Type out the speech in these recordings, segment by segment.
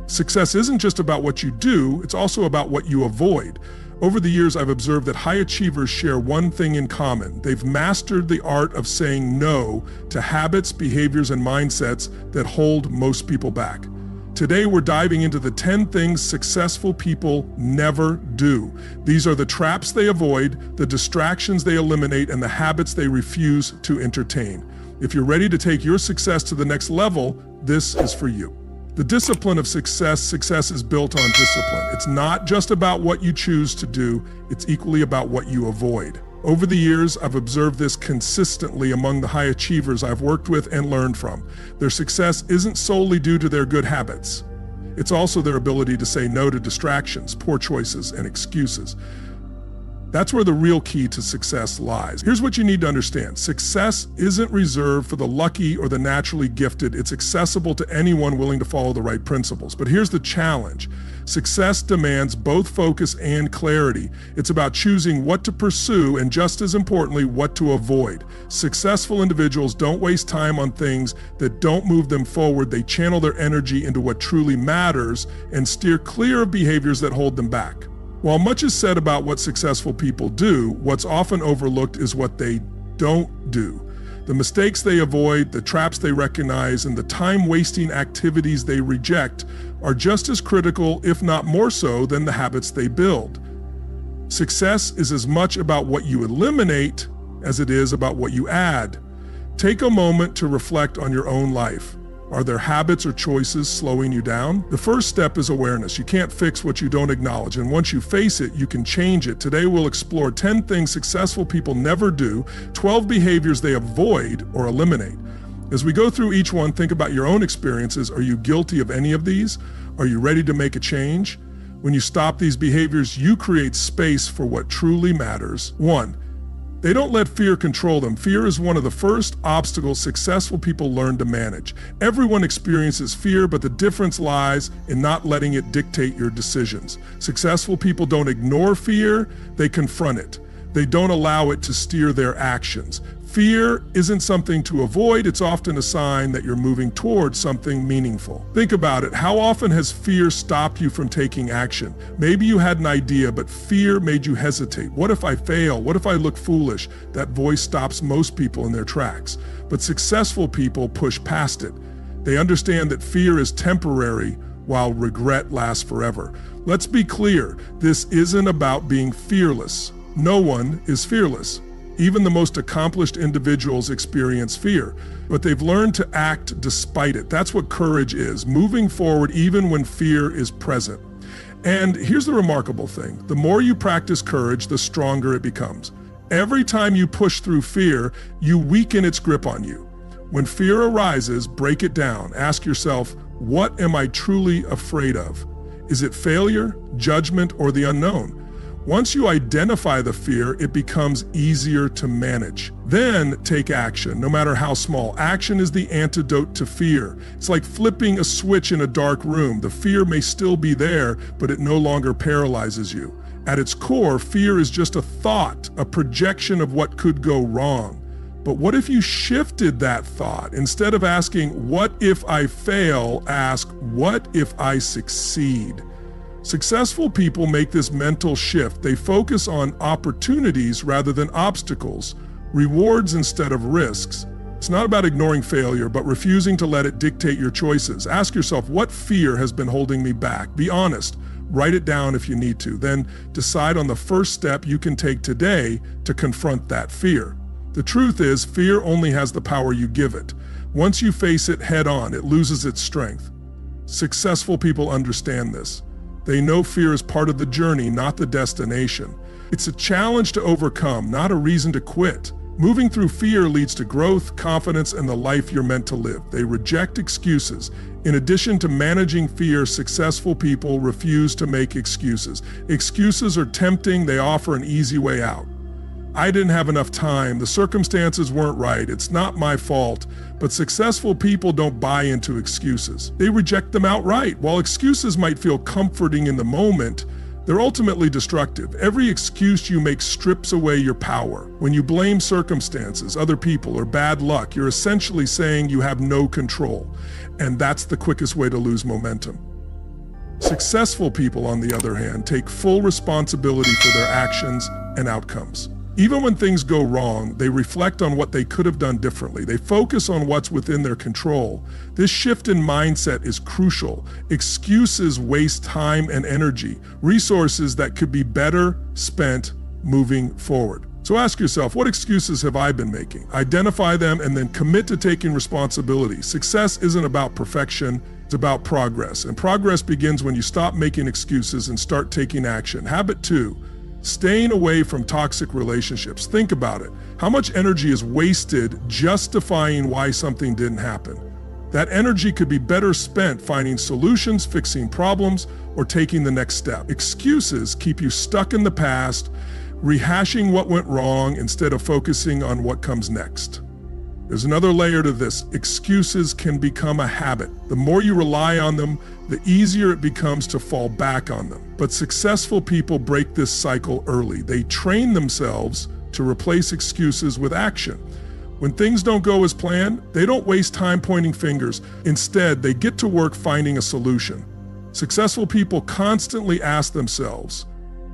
Success isn't just about what you do, it's also about what you avoid. Over the years, I've observed that high achievers share one thing in common. They've mastered the art of saying no to habits, behaviors, and mindsets that hold most people back. Today, we're diving into the 10 things successful people never do. These are the traps they avoid, the distractions they eliminate, and the habits they refuse to entertain. If you're ready to take your success to the next level, this is for you. The discipline of success. Success is built on discipline. It's not just about what you choose to do, it's equally about what you avoid. Over the years, I've observed this consistently among the high achievers I've worked with and learned from. Their success isn't solely due to their good habits. It's also their ability to say no to distractions, poor choices, and excuses. That's where the real key to success lies. Here's what you need to understand. Success isn't reserved for the lucky or the naturally gifted. It's accessible to anyone willing to follow the right principles. But here's the challenge. Success demands both focus and clarity. It's about choosing what to pursue and, just as importantly, what to avoid. Successful individuals don't waste time on things that don't move them forward. They channel their energy into what truly matters and steer clear of behaviors that hold them back. While much is said about what successful people do, what's often overlooked is what they don't do. The mistakes they avoid, the traps they recognize, and the time-wasting activities they reject are just as critical, if not more so, than the habits they build. Success is as much about what you eliminate as it is about what you add. Take a moment to reflect on your own life. Are there habits or choices slowing you down? The first step is awareness. You can't fix what you don't acknowledge, and once you face it, you can change it. Today, we'll explore 10 things successful people never do, 12 behaviors they avoid or eliminate. As we go through each one, think about your own experiences. Are you guilty of any of these? Are you ready to make a change? When you stop these behaviors, you create space for what truly matters. 1. They don't let fear control them. Fear is one of the first obstacles successful people learn to manage. Everyone experiences fear, but the difference lies in not letting it dictate your decisions. Successful people don't ignore fear, they confront it. They don't allow it to steer their actions. Fear isn't something to avoid, it's often a sign that you're moving towards something meaningful. Think about it. How often has fear stopped you from taking action? Maybe you had an idea, but fear made you hesitate. What if I fail? What if I look foolish? That voice stops most people in their tracks. But successful people push past it. They understand that fear is temporary while regret lasts forever. Let's be clear, this isn't about being fearless. No one is fearless. Even the most accomplished individuals experience fear, but they've learned to act despite it. That's what courage is, moving forward even when fear is present. And here's the remarkable thing. The more you practice courage, the stronger it becomes. Every time you push through fear, you weaken its grip on you. When fear arises, break it down. Ask yourself, what am I truly afraid of? Is it failure, judgment, or the unknown? Once you identify the fear, it becomes easier to manage. Then take action, no matter how small. Action is the antidote to fear. It's like flipping a switch in a dark room. The fear may still be there, but it no longer paralyzes you. At its core, fear is just a thought, a projection of what could go wrong. But what if you shifted that thought? Instead of asking, what if I fail, ask, what if I succeed? Successful people make this mental shift. They focus on opportunities rather than obstacles, rewards instead of risks. It's not about ignoring failure, but refusing to let it dictate your choices. Ask yourself, what fear has been holding me back? Be honest. Write it down if you need to. Then decide on the first step you can take today to confront that fear. The truth is, fear only has the power you give it. Once you face it head on, it loses its strength. Successful people understand this. They know fear is part of the journey, not the destination. It's a challenge to overcome, not a reason to quit. Moving through fear leads to growth, confidence, and the life you're meant to live. They reject excuses. In addition to managing fear, successful people refuse to make excuses. Excuses are tempting, they offer an easy way out. I didn't have enough time, the circumstances weren't right, it's not my fault. But successful people don't buy into excuses. They reject them outright. While excuses might feel comforting in the moment, they're ultimately destructive. Every excuse you make strips away your power. When you blame circumstances, other people, or bad luck, you're essentially saying you have no control. And that's the quickest way to lose momentum. Successful people, on the other hand, take full responsibility for their actions and outcomes. Even when things go wrong, they reflect on what they could have done differently. They focus on what's within their control. This shift in mindset is crucial. Excuses waste time and energy, resources that could be better spent moving forward. So ask yourself, what excuses have I been making? Identify them and then commit to taking responsibility. Success isn't about perfection, it's about progress. And progress begins when you stop making excuses and start taking action. Habit 2. Staying away from toxic relationships. Think about it. How much energy is wasted justifying why something didn't happen? That energy could be better spent finding solutions, fixing problems, or taking the next step. Excuses keep you stuck in the past, rehashing what went wrong instead of focusing on what comes next. There's another layer to this. Excuses can become a habit. The more you rely on them, the easier it becomes to fall back on them. But successful people break this cycle early. They train themselves to replace excuses with action. When things don't go as planned, they don't waste time pointing fingers. Instead, they get to work finding a solution. Successful people constantly ask themselves,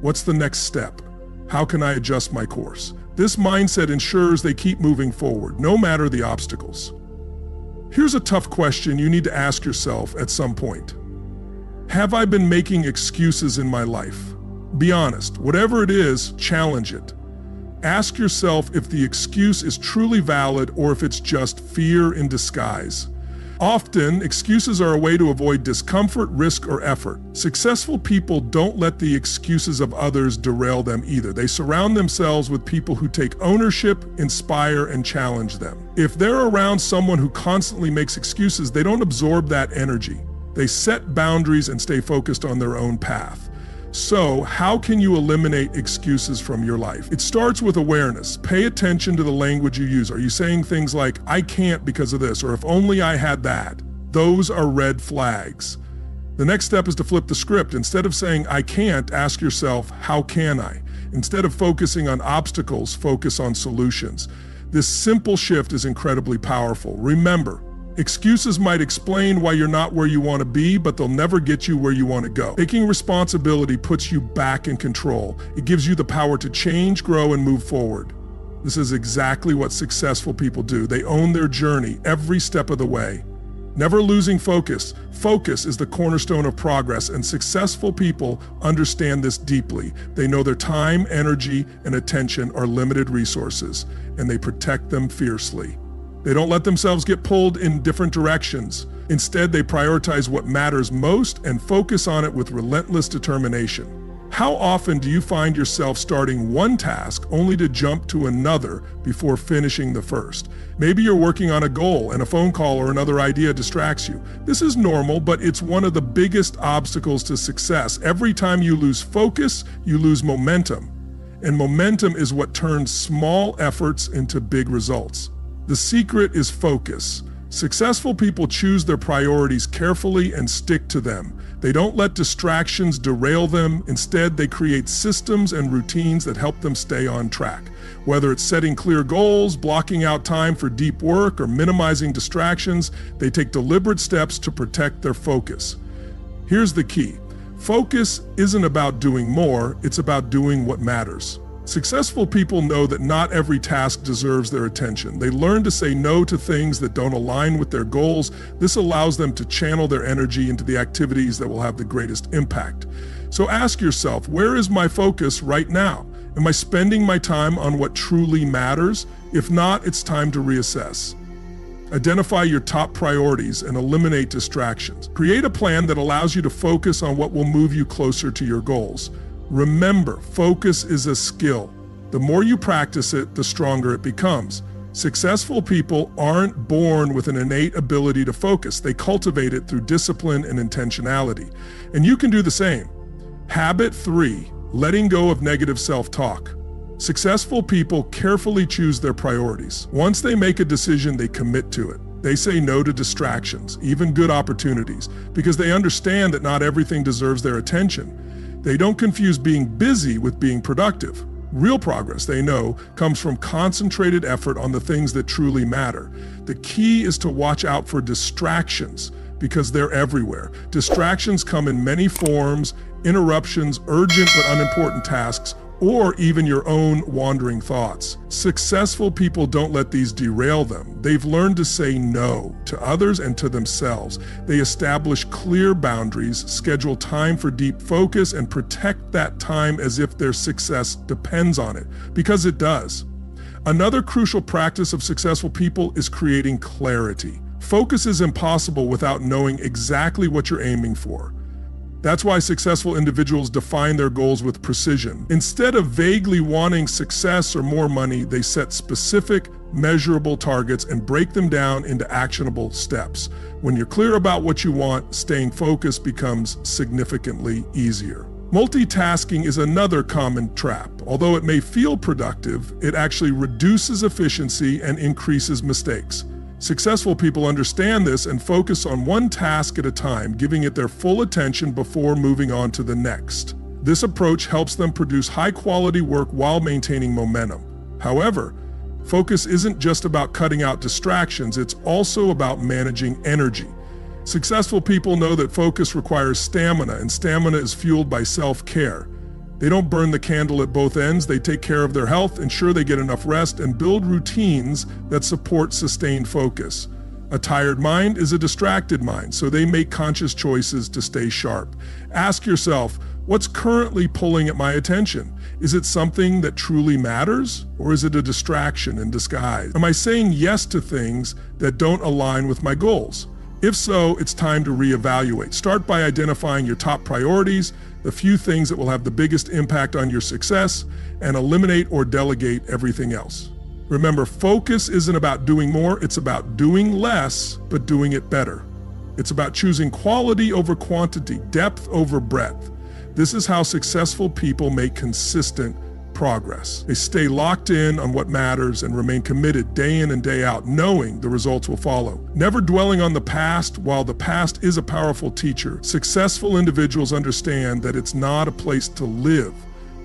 what's the next step? How can I adjust my course? This mindset ensures they keep moving forward, no matter the obstacles. Here's a tough question you need to ask yourself at some point. Have I been making excuses in my life? Be honest. Whatever it is, challenge it. Ask yourself if the excuse is truly valid or if it's just fear in disguise. Often, excuses are a way to avoid discomfort, risk, or effort. Successful people don't let the excuses of others derail them either. They surround themselves with people who take ownership, inspire, and challenge them. If they're around someone who constantly makes excuses, they don't absorb that energy. They set boundaries and stay focused on their own path. So, how can you eliminate excuses from your life? It starts with awareness. Pay attention to the language you use. Are you saying things like, I can't because of this, or if only I had that? Those are red flags. The next step is to flip the script. Instead of saying, I can't, ask yourself, how can I? Instead of focusing on obstacles, focus on solutions. This simple shift is incredibly powerful. Remember, excuses might explain why you're not where you want to be, but they'll never get you where you want to go. Taking responsibility puts you back in control. It gives you the power to change, grow, and move forward. This is exactly what successful people do. They own their journey every step of the way. Never losing focus. Focus is the cornerstone of progress, and successful people understand this deeply. They know their time, energy, and attention are limited resources, and they protect them fiercely. They don't let themselves get pulled in different directions. Instead, they prioritize what matters most and focus on it with relentless determination. How often do you find yourself starting one task only to jump to another before finishing the first? Maybe you're working on a goal and a phone call or another idea distracts you. This is normal, but it's one of the biggest obstacles to success. Every time you lose focus, you lose momentum. And momentum is what turns small efforts into big results. The secret is focus. Successful people choose their priorities carefully and stick to them. They don't let distractions derail them. Instead, they create systems and routines that help them stay on track. Whether it's setting clear goals, blocking out time for deep work, or minimizing distractions, they take deliberate steps to protect their focus. Here's the key. Focus isn't about doing more, it's about doing what matters. Successful people know that not every task deserves their attention. They learn to say no to things that don't align with their goals. This allows them to channel their energy into the activities that will have the greatest impact. So ask yourself, where is my focus right now? Am I spending my time on what truly matters? If not, it's time to reassess. Identify your top priorities and eliminate distractions. Create a plan that allows you to focus on what will move you closer to your goals. Remember, focus is a skill. The more you practice it, the stronger it becomes. Successful people aren't born with an innate ability to focus. They cultivate it through discipline and intentionality. And you can do the same. Habit 3, letting go of negative self-talk. Successful people carefully choose their priorities. Once they make a decision, they commit to it. They say no to distractions, even good opportunities, because they understand that not everything deserves their attention. They don't confuse being busy with being productive. Real progress, they know, comes from concentrated effort on the things that truly matter. The key is to watch out for distractions, because they're everywhere. Distractions come in many forms: interruptions, urgent but unimportant tasks, or even your own wandering thoughts. Successful people don't let these derail them. They've learned to say no to others and to themselves. They establish clear boundaries, schedule time for deep focus, and protect that time as if their success depends on it, because it does. Another crucial practice of successful people is creating clarity. Focus is impossible without knowing exactly what you're aiming for. That's why successful individuals define their goals with precision. Instead of vaguely wanting success or more money, they set specific, measurable targets and break them down into actionable steps. When you're clear about what you want, staying focused becomes significantly easier. Multitasking is another common trap. Although it may feel productive, it actually reduces efficiency and increases mistakes. Successful people understand this and focus on one task at a time, giving it their full attention before moving on to the next. This approach helps them produce high-quality work while maintaining momentum. However, focus isn't just about cutting out distractions, it's also about managing energy. Successful people know that focus requires stamina, and stamina is fueled by self-care. They don't burn the candle at both ends. They take care of their health, ensure they get enough rest, and build routines that support sustained focus. A tired mind is a distracted mind, so they make conscious choices to stay sharp. Ask yourself, what's currently pulling at my attention? Is it something that truly matters, or is it a distraction in disguise? Am I saying yes to things that don't align with my goals? If so, it's time to reevaluate. Start by identifying your top priorities, the few things that will have the biggest impact on your success, and eliminate or delegate everything else. Remember, focus isn't about doing more, it's about doing less, but doing it better. It's about choosing quality over quantity, depth over breadth. This is how successful people make consistent progress. They stay locked in on what matters and remain committed day in and day out, knowing the results will follow. Never dwelling on the past. While the past is a powerful teacher, successful individuals understand that it's not a place to live.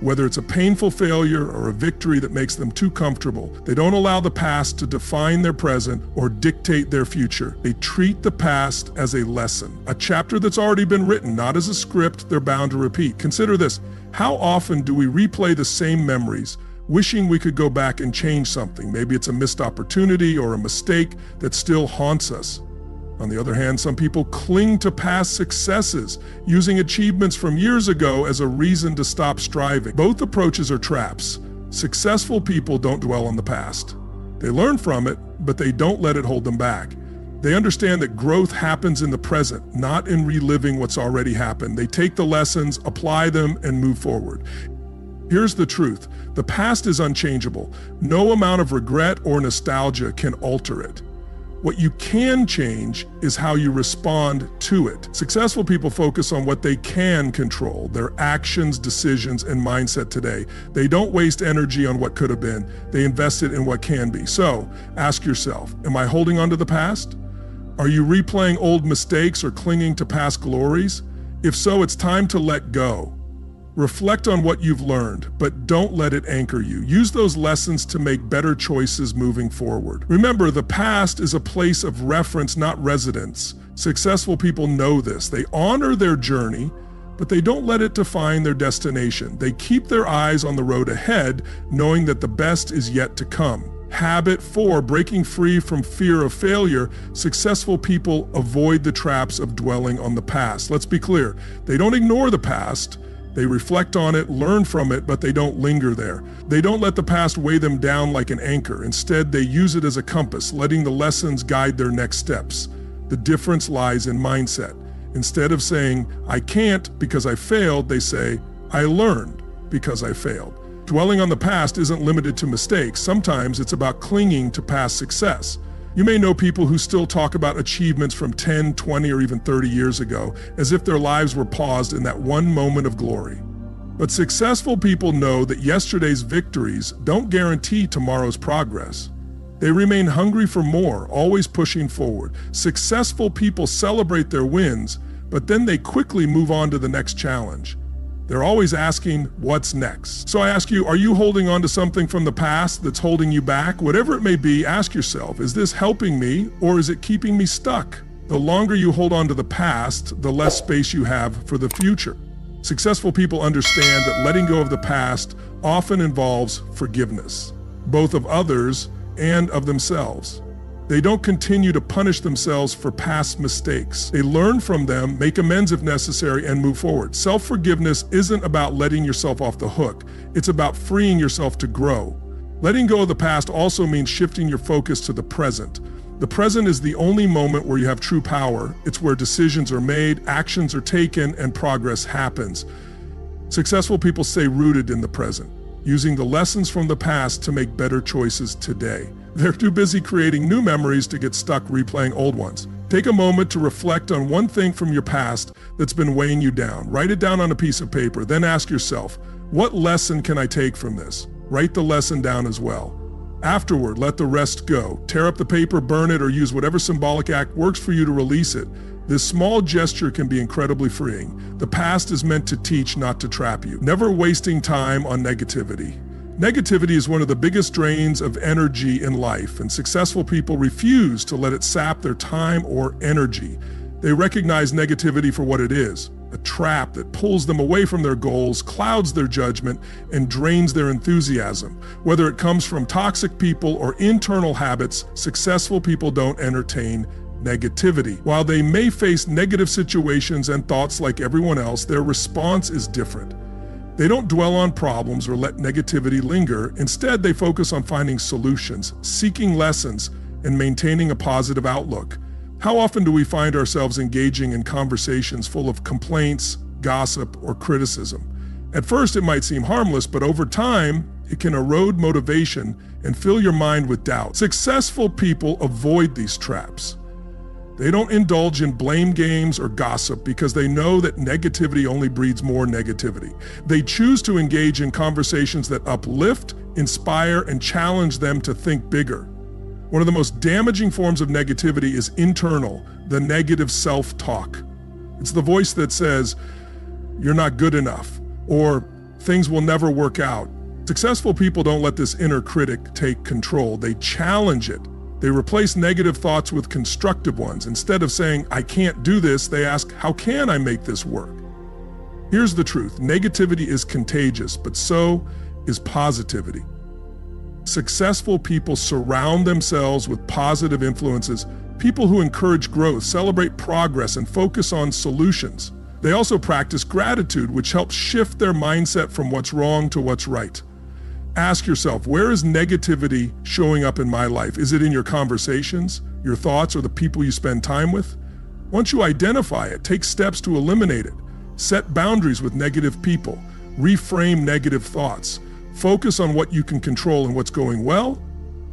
Whether it's a painful failure or a victory that makes them too comfortable, they don't allow the past to define their present or dictate their future. They treat the past as a lesson, a chapter that's already been written, not as a script they're bound to repeat. Consider this. How often do we replay the same memories, wishing we could go back and change something? Maybe it's a missed opportunity or a mistake that still haunts us. On the other hand, some people cling to past successes, using achievements from years ago as a reason to stop striving. Both approaches are traps. Successful people don't dwell on the past. They learn from it, but they don't let it hold them back. They understand that growth happens in the present, not in reliving what's already happened. They take the lessons, apply them, and move forward. Here's the truth. The past is unchangeable. No amount of regret or nostalgia can alter it. What you can change is how you respond to it. Successful people focus on what they can control, their actions, decisions, and mindset today. They don't waste energy on what could have been. They invest it in what can be. So, ask yourself, am I holding on to the past? Are you replaying old mistakes or clinging to past glories? If so, it's time to let go. Reflect on what you've learned, but don't let it anchor you. Use those lessons to make better choices moving forward. Remember, the past is a place of reference, not residence. Successful people know this. They honor their journey, but they don't let it define their destination. They keep their eyes on the road ahead, knowing that the best is yet to come. Habit 4, breaking free from fear of failure. Successful people avoid the traps of dwelling on the past. Let's be clear, they don't ignore the past. They reflect on it, learn from it, but they don't linger there. They don't let the past weigh them down like an anchor. Instead, they use it as a compass, letting the lessons guide their next steps. The difference lies in mindset. Instead of saying, I can't because I failed, they say, I learned because I failed. Dwelling on the past isn't limited to mistakes. Sometimes it's about clinging to past success. You may know people who still talk about achievements from 10, 20, or even 30 years ago, as if their lives were paused in that one moment of glory. But successful people know that yesterday's victories don't guarantee tomorrow's progress. They remain hungry for more, always pushing forward. Successful people celebrate their wins, but then they quickly move on to the next challenge. They're always asking, what's next? So I ask you, are you holding on to something from the past that's holding you back? Whatever it may be, ask yourself, is this helping me or is it keeping me stuck? The longer you hold on to the past, the less space you have for the future. Successful people understand that letting go of the past often involves forgiveness, both of others and of themselves. They don't continue to punish themselves for past mistakes. They learn from them, make amends if necessary, and move forward. Self-forgiveness isn't about letting yourself off the hook. It's about freeing yourself to grow. Letting go of the past also means shifting your focus to the present. The present is the only moment where you have true power. It's where decisions are made, actions are taken, and progress happens. Successful people stay rooted in the present, using the lessons from the past to make better choices today. They're too busy creating new memories to get stuck replaying old ones. Take a moment to reflect on one thing from your past that's been weighing you down. Write it down on a piece of paper, then ask yourself, what lesson can I take from this? Write the lesson down as well. Afterward, let the rest go. Tear up the paper, burn it, or use whatever symbolic act works for you to release it. This small gesture can be incredibly freeing. The past is meant to teach, not to trap you. Never wasting time on negativity. Negativity is one of the biggest drains of energy in life, and successful people refuse to let it sap their time or energy. They recognize negativity for what it is, a trap that pulls them away from their goals, clouds their judgment, and drains their enthusiasm. Whether it comes from toxic people or internal habits, successful people don't entertain negativity. While they may face negative situations and thoughts like everyone else, their response is different. They don't dwell on problems or let negativity linger. Instead, they focus on finding solutions, seeking lessons, and maintaining a positive outlook. How often do we find ourselves engaging in conversations full of complaints, gossip, or criticism? At first, it might seem harmless, but over time, it can erode motivation and fill your mind with doubt. Successful people avoid these traps. They don't indulge in blame games or gossip because they know that negativity only breeds more negativity. They choose to engage in conversations that uplift, inspire, and challenge them to think bigger. One of the most damaging forms of negativity is internal, the negative self-talk. It's the voice that says, "You're not good enough," or "Things will never work out." Successful people don't let this inner critic take control. They challenge it. They replace negative thoughts with constructive ones. Instead of saying, "I can't do this," they ask, "How can I make this work?" Here's the truth. Negativity is contagious, but so is positivity. Successful people surround themselves with positive influences, people who encourage growth, celebrate progress, and focus on solutions. They also practice gratitude, which helps shift their mindset from what's wrong to what's right. Ask yourself, where is negativity showing up in my life? Is it in your conversations, your thoughts, or the people you spend time with? Once you identify it, take steps to eliminate it. Set boundaries with negative people. Reframe negative thoughts. Focus on what you can control and what's going well.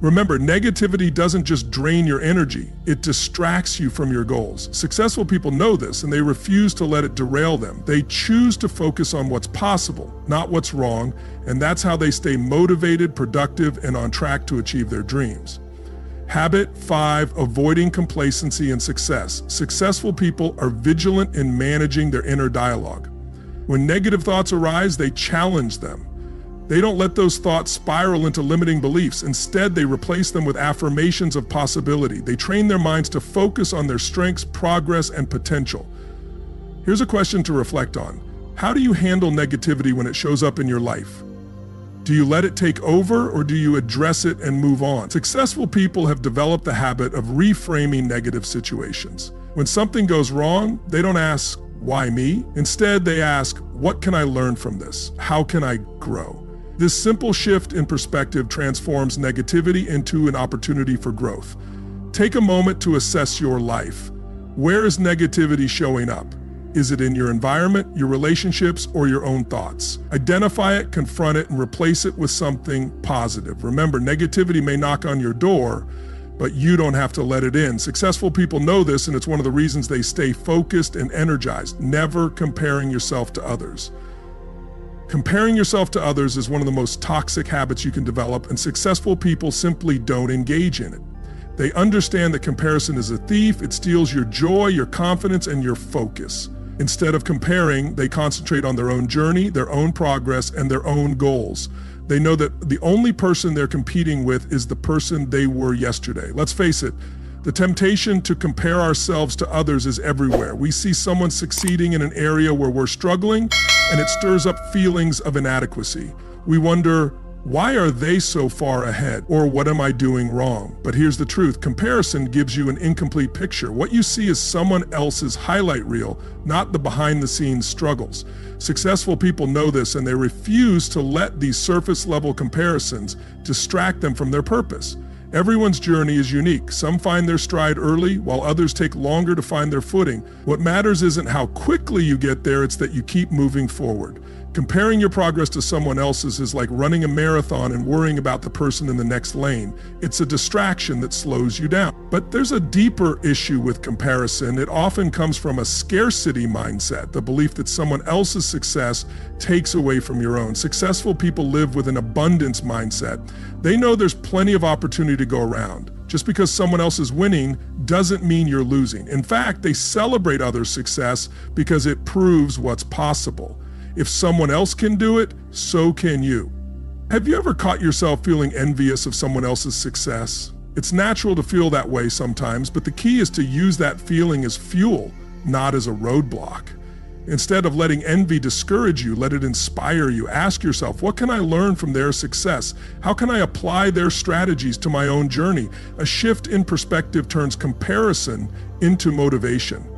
Remember, negativity doesn't just drain your energy, it distracts you from your goals. Successful people know this, and they refuse to let it derail them. They choose to focus on what's possible, not what's wrong, and that's how they stay motivated, productive, and on track to achieve their dreams. Habit 5, avoiding complacency and success. Successful people are vigilant in managing their inner dialogue. When negative thoughts arise, they challenge them. They don't let those thoughts spiral into limiting beliefs. Instead, they replace them with affirmations of possibility. They train their minds to focus on their strengths, progress, and potential. Here's a question to reflect on. How do you handle negativity when it shows up in your life? Do you let it take over, or do you address it and move on? Successful people have developed the habit of reframing negative situations. When something goes wrong, they don't ask, "Why me?" Instead, they ask, "What can I learn from this? How can I grow?" This simple shift in perspective transforms negativity into an opportunity for growth. Take a moment to assess your life. Where is negativity showing up? Is it in your environment, your relationships, or your own thoughts? Identify it, confront it, and replace it with something positive. Remember, negativity may knock on your door, but you don't have to let it in. Successful people know this, and it's one of the reasons they stay focused and energized, never comparing yourself to others. Comparing yourself to others is one of the most toxic habits you can develop, and successful people simply don't engage in it. They understand that comparison is a thief. It steals your joy, your confidence, and your focus. Instead of comparing, they concentrate on their own journey, their own progress, and their own goals. They know that the only person they're competing with is the person they were yesterday. Let's face it, The temptation to compare ourselves to others is everywhere. We see someone succeeding in an area where we're struggling, and it stirs up feelings of inadequacy. We wonder, why are they so far ahead? Or what am I doing wrong? But here's the truth. Comparison gives you an incomplete picture. What you see is someone else's highlight reel, not the behind-the-scenes struggles. Successful people know this, and they refuse to let these surface-level comparisons distract them from their purpose. Everyone's journey is unique. Some find their stride early, while others take longer to find their footing. What matters isn't how quickly you get there, it's that you keep moving forward. Comparing your progress to someone else's is like running a marathon and worrying about the person in the next lane. It's a distraction that slows you down. But there's a deeper issue with comparison. It often comes from a scarcity mindset, the belief that someone else's success takes away from your own. Successful people live with an abundance mindset. They know there's plenty of opportunity to go around. Just because someone else is winning doesn't mean you're losing. In fact, they celebrate others' success because it proves what's possible. If someone else can do it, so can you. Have you ever caught yourself feeling envious of someone else's success? It's natural to feel that way sometimes, but the key is to use that feeling as fuel, not as a roadblock. Instead of letting envy discourage you, let it inspire you. Ask yourself, what can I learn from their success? How can I apply their strategies to my own journey? A shift in perspective turns comparison into motivation.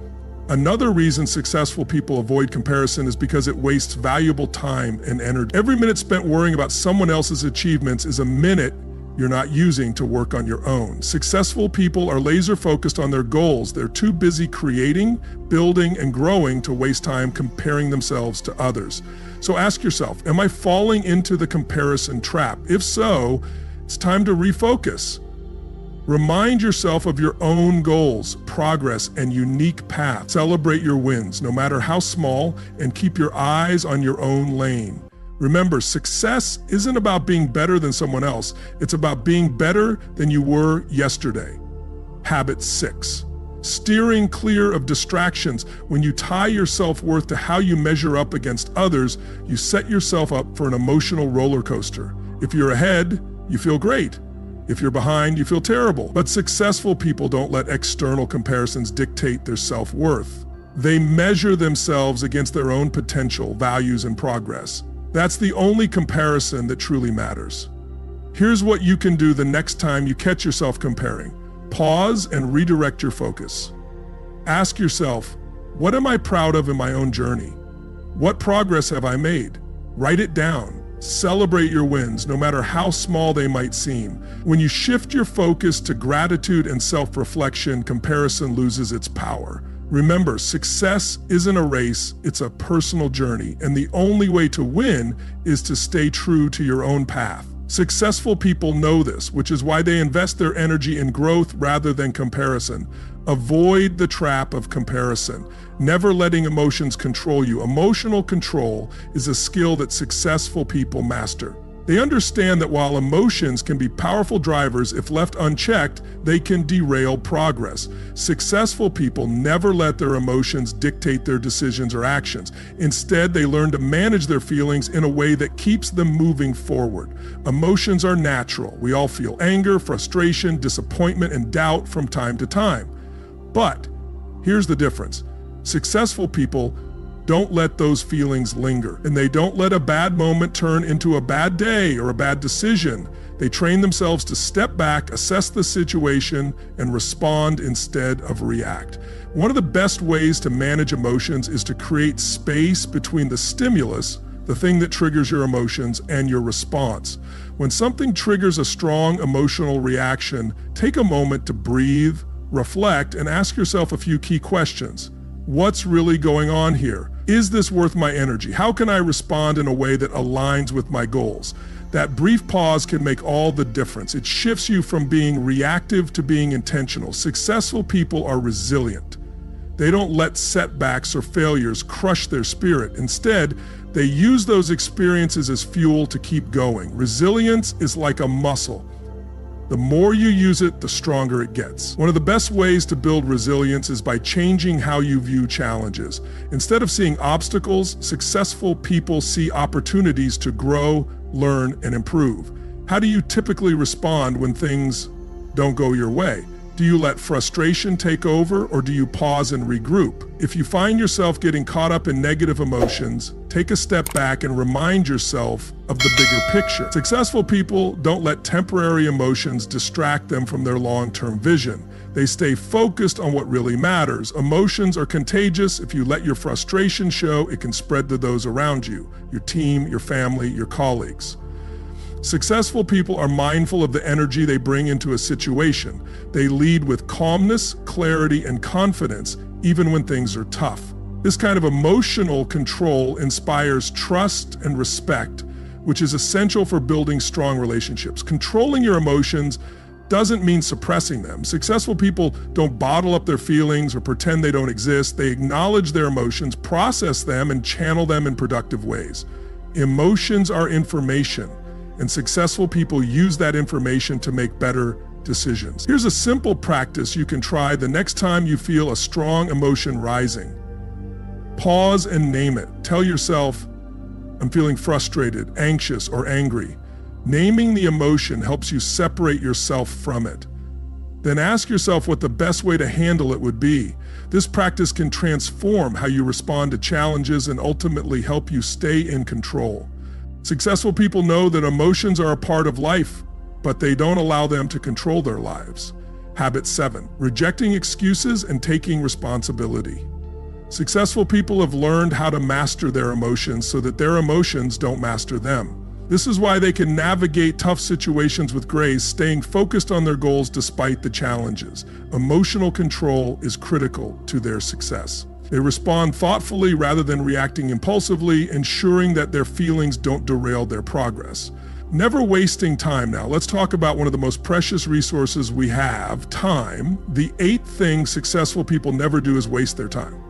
Another reason successful people avoid comparison is because it wastes valuable time and energy. Every minute spent worrying about someone else's achievements is a minute you're not using to work on your own. Successful people are laser focused on their goals. They're too busy creating, building, and growing to waste time comparing themselves to others. So ask yourself, am I falling into the comparison trap? If so, it's time to refocus. Remind yourself of your own goals, progress, and unique path. Celebrate your wins, no matter how small, and keep your eyes on your own lane. Remember, success isn't about being better than someone else. It's about being better than you were yesterday. Habit 6. Steering clear of distractions. When you tie your self-worth to how you measure up against others, you set yourself up for an emotional roller coaster. If you're ahead, you feel great. If you're behind, you feel terrible. But successful people don't let external comparisons dictate their self-worth. They measure themselves against their own potential, values, and progress. That's the only comparison that truly matters. Here's what you can do the next time you catch yourself comparing. Pause and redirect your focus. Ask yourself, what am I proud of in my own journey? What progress have I made? Write it down. Celebrate your wins, no matter how small they might seem. When you shift your focus to gratitude and self-reflection, comparison loses its power. Remember, success isn't a race, it's a personal journey, and the only way to win is to stay true to your own path. Successful people know this, which is why they invest their energy in growth rather than comparison. Avoid the trap of comparison, never letting emotions control you. Emotional control is a skill that successful people master. They understand that while emotions can be powerful drivers, if left unchecked, they can derail progress. Successful people never let their emotions dictate their decisions or actions. Instead, they learn to manage their feelings in a way that keeps them moving forward. Emotions are natural. We all feel anger, frustration, disappointment, and doubt from time to time. But here's the difference. Successful people don't let those feelings linger, and they don't let a bad moment turn into a bad day or a bad decision. They train themselves to step back, assess the situation, and respond instead of react. One of the best ways to manage emotions is to create space between the stimulus, the thing that triggers your emotions, and your response. When something triggers a strong emotional reaction, take a moment to breathe, reflect, and ask yourself a few key questions. What's really going on here? Is this worth my energy? How can I respond in a way that aligns with my goals? That brief pause can make all the difference. It shifts you from being reactive to being intentional. Successful people are resilient. They don't let setbacks or failures crush their spirit. Instead, they use those experiences as fuel to keep going. Resilience is like a muscle. The more you use it, the stronger it gets. One of the best ways to build resilience is by changing how you view challenges. Instead of seeing obstacles, successful people see opportunities to grow, learn, and improve. How do you typically respond when things don't go your way? Do you let frustration take over, or do you pause and regroup? If you find yourself getting caught up in negative emotions, take a step back and remind yourself of the bigger picture. Successful people don't let temporary emotions distract them from their long-term vision. They stay focused on what really matters. Emotions are contagious. If you let your frustration show, it can spread to those around you, your team, your family, your colleagues. Successful people are mindful of the energy they bring into a situation. They lead with calmness, clarity, and confidence, even when things are tough. This kind of emotional control inspires trust and respect, which is essential for building strong relationships. Controlling your emotions doesn't mean suppressing them. Successful people don't bottle up their feelings or pretend they don't exist. They acknowledge their emotions, process them, and channel them in productive ways. Emotions are information, and successful people use that information to make better decisions. Here's a simple practice you can try the next time you feel a strong emotion rising. Pause and name it. Tell yourself, I'm feeling frustrated, anxious, or angry. Naming the emotion helps you separate yourself from it. Then ask yourself what the best way to handle it would be. This practice can transform how you respond to challenges and ultimately help you stay in control. Successful people know that emotions are a part of life, but they don't allow them to control their lives. Habit 7, rejecting excuses and taking responsibility. Successful people have learned how to master their emotions so that their emotions don't master them. This is why they can navigate tough situations with grace, staying focused on their goals despite the challenges. Emotional control is critical to their success. They respond thoughtfully rather than reacting impulsively, ensuring that their feelings don't derail their progress. Never wasting time. Now, let's talk about one of the most precious resources we have, time. The 8th thing successful people never do is waste their time.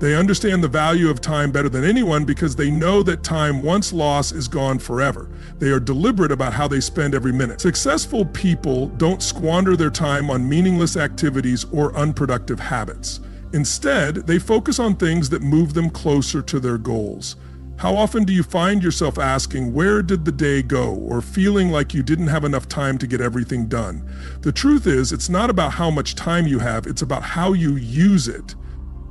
They understand the value of time better than anyone because they know that time once lost is gone forever. They are deliberate about how they spend every minute. Successful people don't squander their time on meaningless activities or unproductive habits. Instead, they focus on things that move them closer to their goals. How often do you find yourself asking, where did the day go, or feeling like you didn't have enough time to get everything done? The truth is, it's not about how much time you have, it's about how you use it.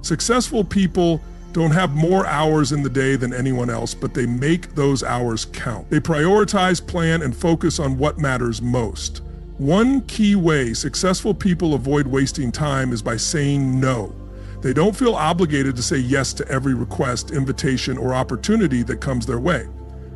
Successful people don't have more hours in the day than anyone else, but they make those hours count. They prioritize, plan, and focus on what matters most. One key way successful people avoid wasting time is by saying no. They don't feel obligated to say yes to every request, invitation, or opportunity that comes their way.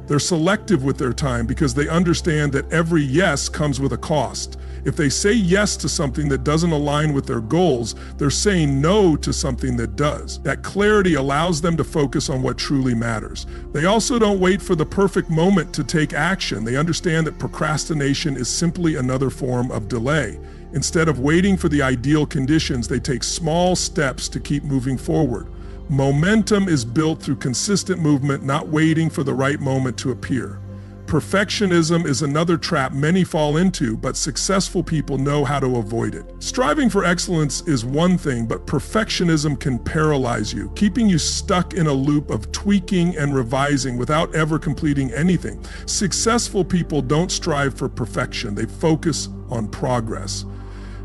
They're selective with their time because they understand that every yes comes with a cost. If they say yes to something that doesn't align with their goals, they're saying no to something that does. That clarity allows them to focus on what truly matters. They also don't wait for the perfect moment to take action. They understand that procrastination is simply another form of delay. Instead of waiting for the ideal conditions, they take small steps to keep moving forward. Momentum is built through consistent movement, not waiting for the right moment to appear. Perfectionism is another trap many fall into, but successful people know how to avoid it. Striving for excellence is one thing, but perfectionism can paralyze you, keeping you stuck in a loop of tweaking and revising without ever completing anything. Successful people don't strive for perfection, they focus on progress.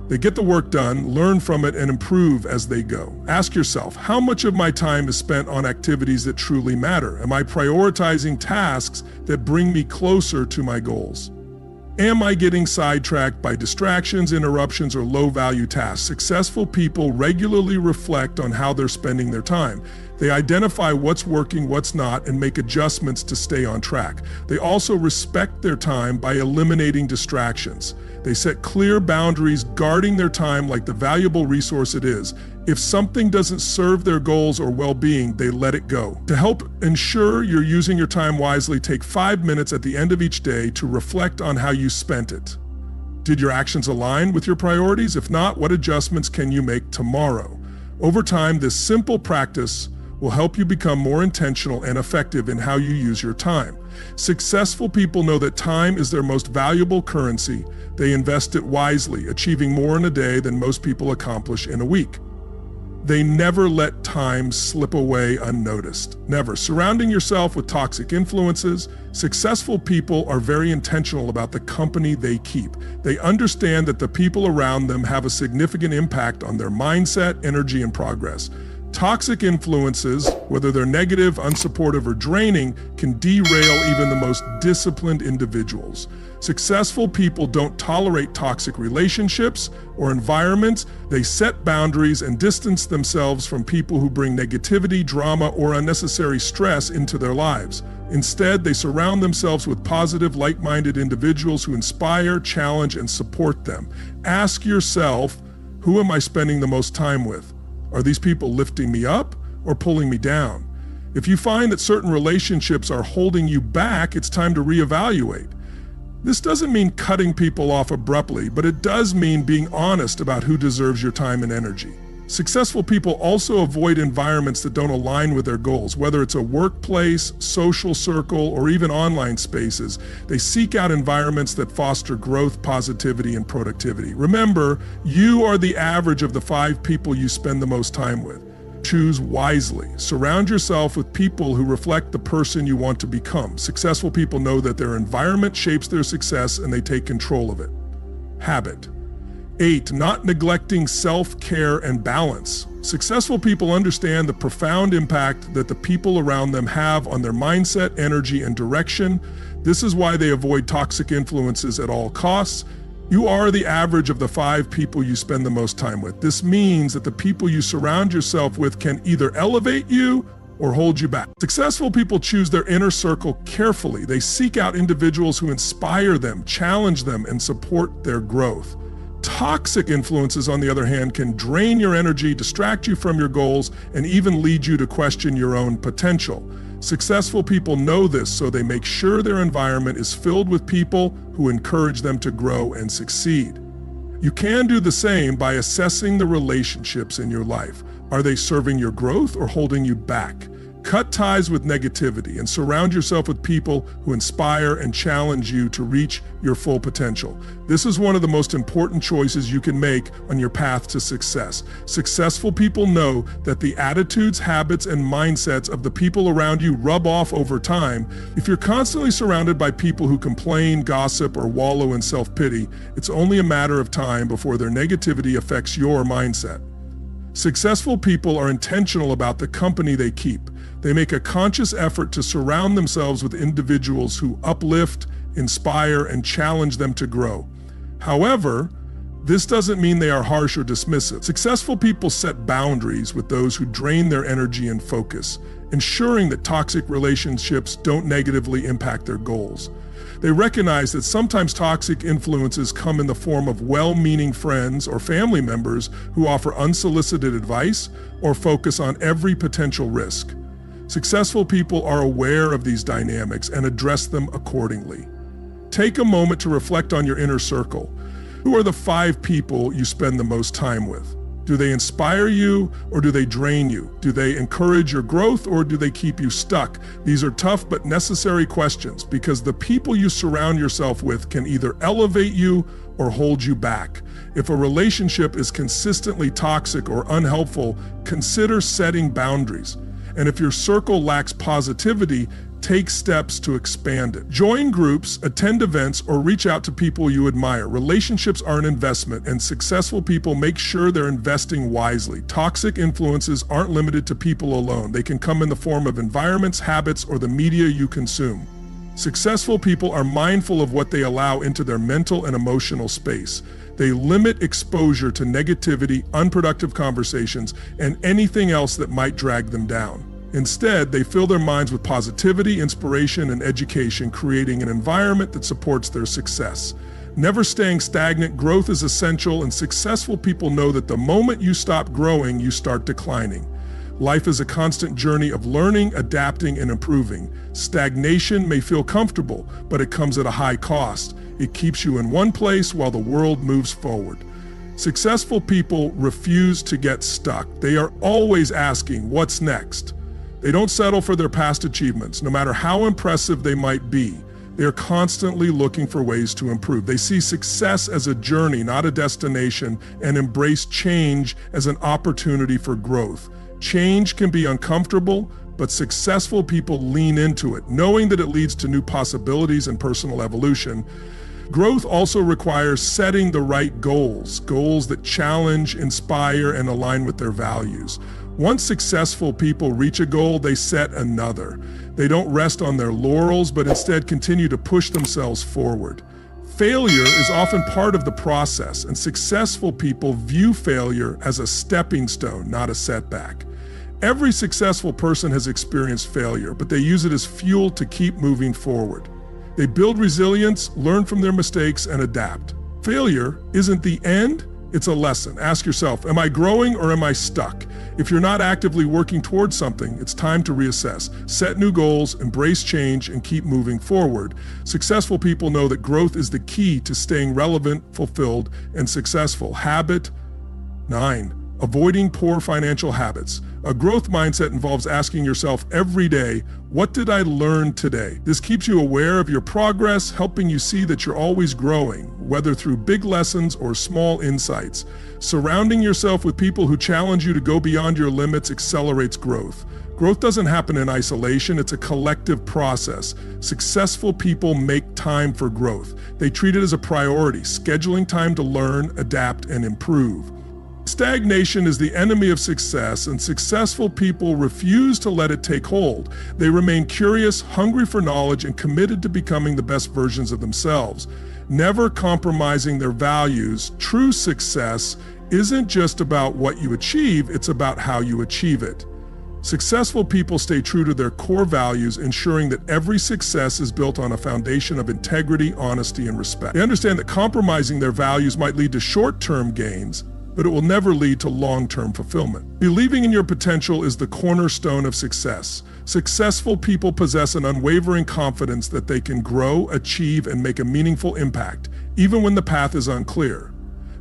They get the work done, learn from it, and improve as they go. Ask yourself, how much of my time is spent on activities that truly matter? Am I prioritizing tasks that bring me closer to my goals? Am I getting sidetracked by distractions, interruptions, or low-value tasks? Successful people regularly reflect on how they're spending their time. They identify what's working, what's not, and make adjustments to stay on track. They also respect their time by eliminating distractions. They set clear boundaries, guarding their time like the valuable resource it is. If something doesn't serve their goals or well-being, they let it go. To help ensure you're using your time wisely, take 5 minutes at the end of each day to reflect on how you spent it. Did your actions align with your priorities? If not, what adjustments can you make tomorrow? Over time, this simple practice will help you become more intentional and effective in how you use your time. Successful people know that time is their most valuable currency. They invest it wisely, achieving more in a day than most people accomplish in a week. They never let time slip away unnoticed. Never. Surrounding yourself with toxic influences, successful people are very intentional about the company they keep. They understand that the people around them have a significant impact on their mindset, energy, and progress. Toxic influences, whether they're negative, unsupportive, or draining, can derail even the most disciplined individuals. Successful people don't tolerate toxic relationships or environments. They set boundaries and distance themselves from people who bring negativity, drama, or unnecessary stress into their lives. Instead, they surround themselves with positive, like-minded individuals who inspire, challenge, and support them. Ask yourself, who am I spending the most time with? Are these people lifting me up or pulling me down? If you find that certain relationships are holding you back, it's time to reevaluate. This doesn't mean cutting people off abruptly, but it does mean being honest about who deserves your time and energy. Successful people also avoid environments that don't align with their goals, whether it's a workplace, social circle, or even online spaces. They seek out environments that foster growth, positivity, and productivity. Remember, you are the average of the 5 people you spend the most time with. Choose wisely. Surround yourself with people who reflect the person you want to become. Successful people know that their environment shapes their success and they take control of it. Habit. 8. Not neglecting self-care and balance. Successful people understand the profound impact that the people around them have on their mindset, energy, and direction. This is why they avoid toxic influences at all costs. You are the average of the 5 people you spend the most time with. This means that the people you surround yourself with can either elevate you or hold you back. Successful people choose their inner circle carefully. They seek out individuals who inspire them, challenge them, and support their growth. Toxic influences, on the other hand, can drain your energy, distract you from your goals, and even lead you to question your own potential. Successful people know this, so they make sure their environment is filled with people who encourage them to grow and succeed. You can do the same by assessing the relationships in your life. Are they serving your growth or holding you back? Cut ties with negativity and surround yourself with people who inspire and challenge you to reach your full potential. This is one of the most important choices you can make on your path to success. Successful people know that the attitudes, habits, and mindsets of the people around you rub off over time. If you're constantly surrounded by people who complain, gossip, or wallow in self-pity, it's only a matter of time before their negativity affects your mindset. Successful people are intentional about the company they keep. They make a conscious effort to surround themselves with individuals who uplift, inspire, and challenge them to grow. However, this doesn't mean they are harsh or dismissive. Successful people set boundaries with those who drain their energy and focus, ensuring that toxic relationships don't negatively impact their goals. They recognize that sometimes toxic influences come in the form of well-meaning friends or family members who offer unsolicited advice or focus on every potential risk. Successful people are aware of these dynamics and address them accordingly. Take a moment to reflect on your inner circle. Who are the 5 people you spend the most time with? Do they inspire you or do they drain you? Do they encourage your growth or do they keep you stuck? These are tough but necessary questions because the people you surround yourself with can either elevate you or hold you back. If a relationship is consistently toxic or unhelpful, consider setting boundaries. And if your circle lacks positivity, take steps to expand it. Join groups, attend events, or reach out to people you admire. Relationships are an investment, and successful people make sure they're investing wisely. Toxic influences aren't limited to people alone. They can come in the form of environments, habits, or the media you consume. Successful people are mindful of what they allow into their mental and emotional space. They limit exposure to negativity, unproductive conversations, and anything else that might drag them down. Instead, they fill their minds with positivity, inspiration, and education, creating an environment that supports their success. Never staying stagnant, growth is essential, and successful people know that the moment you stop growing, you start declining. Life is a constant journey of learning, adapting, and improving. Stagnation may feel comfortable, but it comes at a high cost. It keeps you in one place while the world moves forward. Successful people refuse to get stuck. They are always asking, what's next? They don't settle for their past achievements, no matter how impressive they might be. They are constantly looking for ways to improve. They see success as a journey, not a destination, and embrace change as an opportunity for growth. Change can be uncomfortable, but successful people lean into it, knowing that it leads to new possibilities and personal evolution. Growth also requires setting the right goals that challenge, inspire, and align with their values. Once successful people reach a goal, they set another. They don't rest on their laurels, but instead continue to push themselves forward. Failure is often part of the process, and successful people view failure as a stepping stone, not a setback. Every successful person has experienced failure, but they use it as fuel to keep moving forward. They build resilience, learn from their mistakes, and adapt. Failure isn't the end, it's a lesson. Ask yourself, am I growing or am I stuck? If you're not actively working towards something, it's time to reassess. Set new goals, embrace change, and keep moving forward. Successful people know that growth is the key to staying relevant, fulfilled, and successful. Habit 9. Avoiding poor financial habits. A growth mindset involves asking yourself every day, what did I learn today? This keeps you aware of your progress, helping you see that you're always growing, whether through big lessons or small insights. Surrounding yourself with people who challenge you to go beyond your limits accelerates growth. Growth doesn't happen in isolation, it's a collective process. Successful people make time for growth. They treat it as a priority, scheduling time to learn, adapt, and improve. Stagnation is the enemy of success, and successful people refuse to let it take hold. They remain curious, hungry for knowledge, and committed to becoming the best versions of themselves. Never compromising their values, true success isn't just about what you achieve, it's about how you achieve it. Successful people stay true to their core values, ensuring that every success is built on a foundation of integrity, honesty, and respect. They understand that compromising their values might lead to short-term gains, but it will never lead to long-term fulfillment. Believing in your potential is the cornerstone of success. Successful people possess an unwavering confidence that they can grow, achieve, and make a meaningful impact, even when the path is unclear.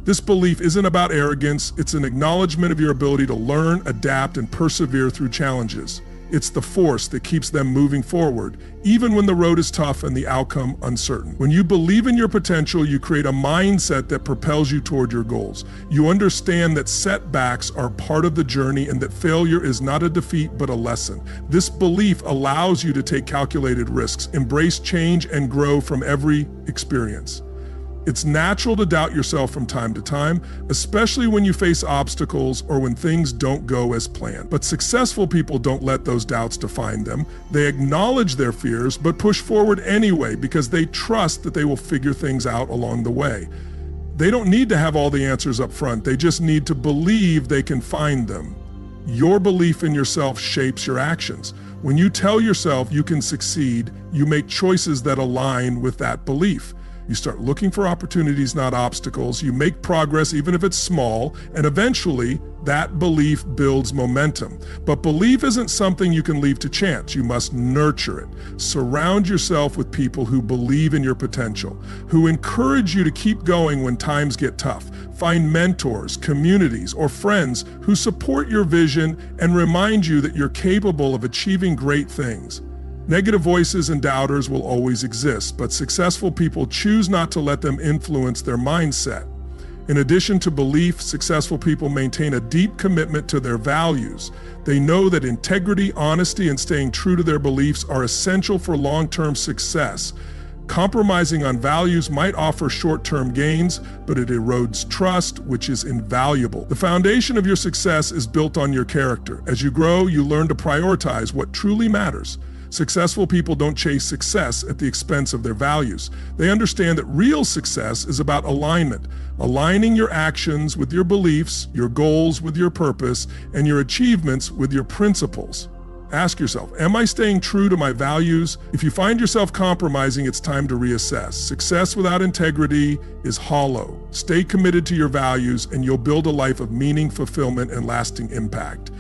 This belief isn't about arrogance, it's an acknowledgement of your ability to learn, adapt, and persevere through challenges. It's the force that keeps them moving forward, even when the road is tough and the outcome uncertain. When you believe in your potential, you create a mindset that propels you toward your goals. You understand that setbacks are part of the journey and that failure is not a defeat but a lesson. This belief allows you to take calculated risks, embrace change, and grow from every experience. It's natural to doubt yourself from time to time, especially when you face obstacles or when things don't go as planned. But successful people don't let those doubts define them. They acknowledge their fears, but push forward anyway because they trust that they will figure things out along the way. They don't need to have all the answers up front. They just need to believe they can find them. Your belief in yourself shapes your actions. When you tell yourself you can succeed, you make choices that align with that belief. You start looking for opportunities, not obstacles. You make progress, even if it's small, and eventually that belief builds momentum. But belief isn't something you can leave to chance. You must nurture it. Surround yourself with people who believe in your potential, who encourage you to keep going when times get tough. Find mentors, communities, or friends who support your vision and remind you that you're capable of achieving great things. Negative voices and doubters will always exist, but successful people choose not to let them influence their mindset. In addition to belief, successful people maintain a deep commitment to their values. They know that integrity, honesty, and staying true to their beliefs are essential for long-term success. Compromising on values might offer short-term gains, but it erodes trust, which is invaluable. The foundation of your success is built on your character. As you grow, you learn to prioritize what truly matters. Successful people don't chase success at the expense of their values. They understand that real success is about alignment, aligning your actions with your beliefs, your goals with your purpose, and your achievements with your principles. Ask yourself, am I staying true to my values? If you find yourself compromising, it's time to reassess. Success without integrity is hollow. Stay committed to your values, and you'll build a life of meaning, fulfillment, and lasting impact.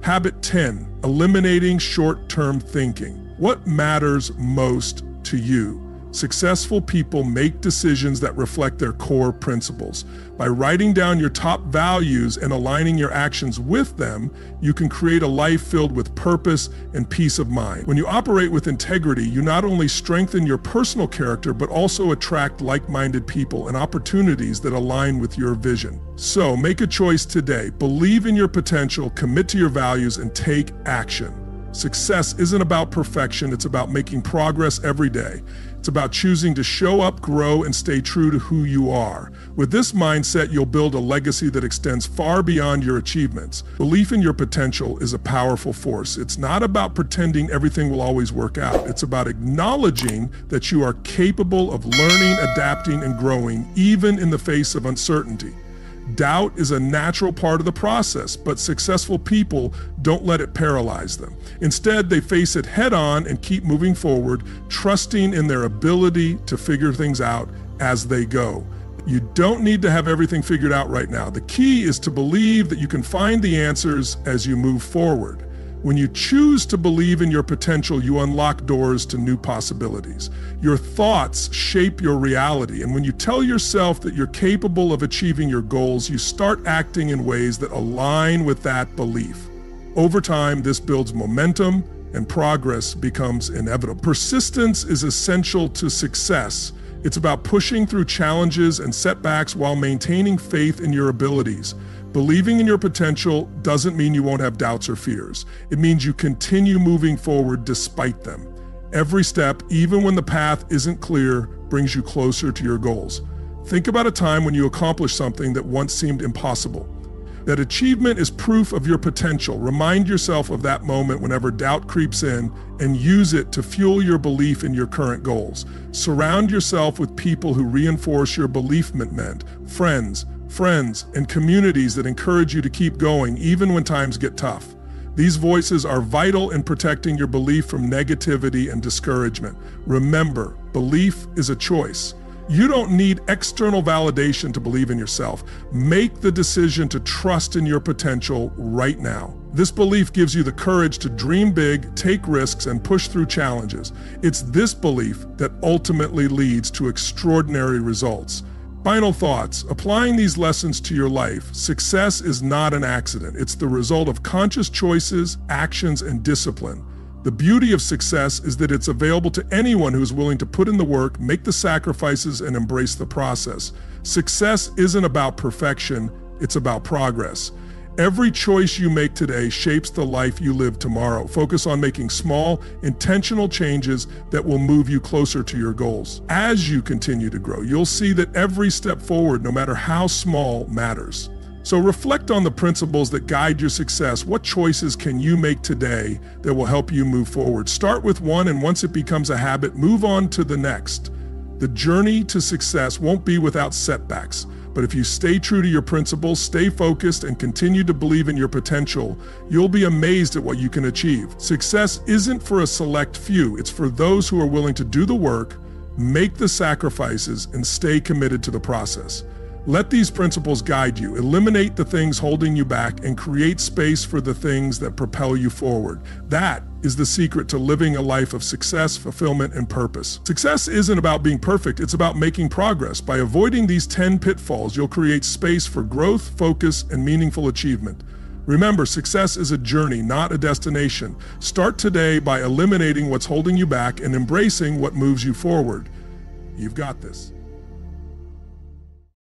Habit 10, eliminating short-term thinking. What matters most to you? Successful people make decisions that reflect their core principles. By writing down your top values and aligning your actions with them, you can create a life filled with purpose and peace of mind. When you operate with integrity, you not only strengthen your personal character, but also attract like-minded people and opportunities that align with your vision. So make a choice today. Believe in your potential, commit to your values, and take action. Success isn't about perfection, it's about making progress every day. It's about choosing to show up, grow, and stay true to who you are. With this mindset, you'll build a legacy that extends far beyond your achievements. Belief in your potential is a powerful force. It's not about pretending everything will always work out. It's about acknowledging that you are capable of learning, adapting, and growing, even in the face of uncertainty. Doubt is a natural part of the process, but successful people don't let it paralyze them. Instead, they face it head on and keep moving forward, trusting in their ability to figure things out as they go. You don't need to have everything figured out right now. The key is to believe that you can find the answers as you move forward. When you choose to believe in your potential, you unlock doors to new possibilities. Your thoughts shape your reality, and when you tell yourself that you're capable of achieving your goals, you start acting in ways that align with that belief. Over time, this builds momentum, and progress becomes inevitable. Persistence is essential to success. It's about pushing through challenges and setbacks while maintaining faith in your abilities. Believing in your potential doesn't mean you won't have doubts or fears. It means you continue moving forward despite them. Every step, even when the path isn't clear, brings you closer to your goals. Think about a time when you accomplished something that once seemed impossible. That achievement is proof of your potential. Remind yourself of that moment whenever doubt creeps in and use it to fuel your belief in your current goals. Surround yourself with people who reinforce your belief, friends, and communities that encourage you to keep going even when times get tough. These voices are vital in protecting your belief from negativity and discouragement. Remember, belief is a choice. You don't need external validation to believe in yourself. Make the decision to trust in your potential right now. This belief gives you the courage to dream big, take risks, and push through challenges. It's this belief that ultimately leads to extraordinary results. Final thoughts. Applying these lessons to your life, success is not an accident. It's the result of conscious choices, actions, and discipline. The beauty of success is that it's available to anyone who's willing to put in the work, make the sacrifices, and embrace the process. Success isn't about perfection, it's about progress. Every choice you make today shapes the life you live tomorrow. Focus on making small, intentional changes that will move you closer to your goals. As you continue to grow, you'll see that every step forward, no matter how small, matters. So reflect on the principles that guide your success. What choices can you make today that will help you move forward? Start with one, and once it becomes a habit, move on to the next. The journey to success won't be without setbacks, but if you stay true to your principles, stay focused, and continue to believe in your potential, you'll be amazed at what you can achieve. Success isn't for a select few, it's for those who are willing to do the work, make the sacrifices, and stay committed to the process. Let these principles guide you. Eliminate the things holding you back and create space for the things that propel you forward. That is the secret to living a life of success, fulfillment, and purpose. Success isn't about being perfect, it's about making progress. By avoiding these 10 pitfalls, you'll create space for growth, focus, and meaningful achievement. Remember, success is a journey, not a destination. Start today by eliminating what's holding you back and embracing what moves you forward. You've got this.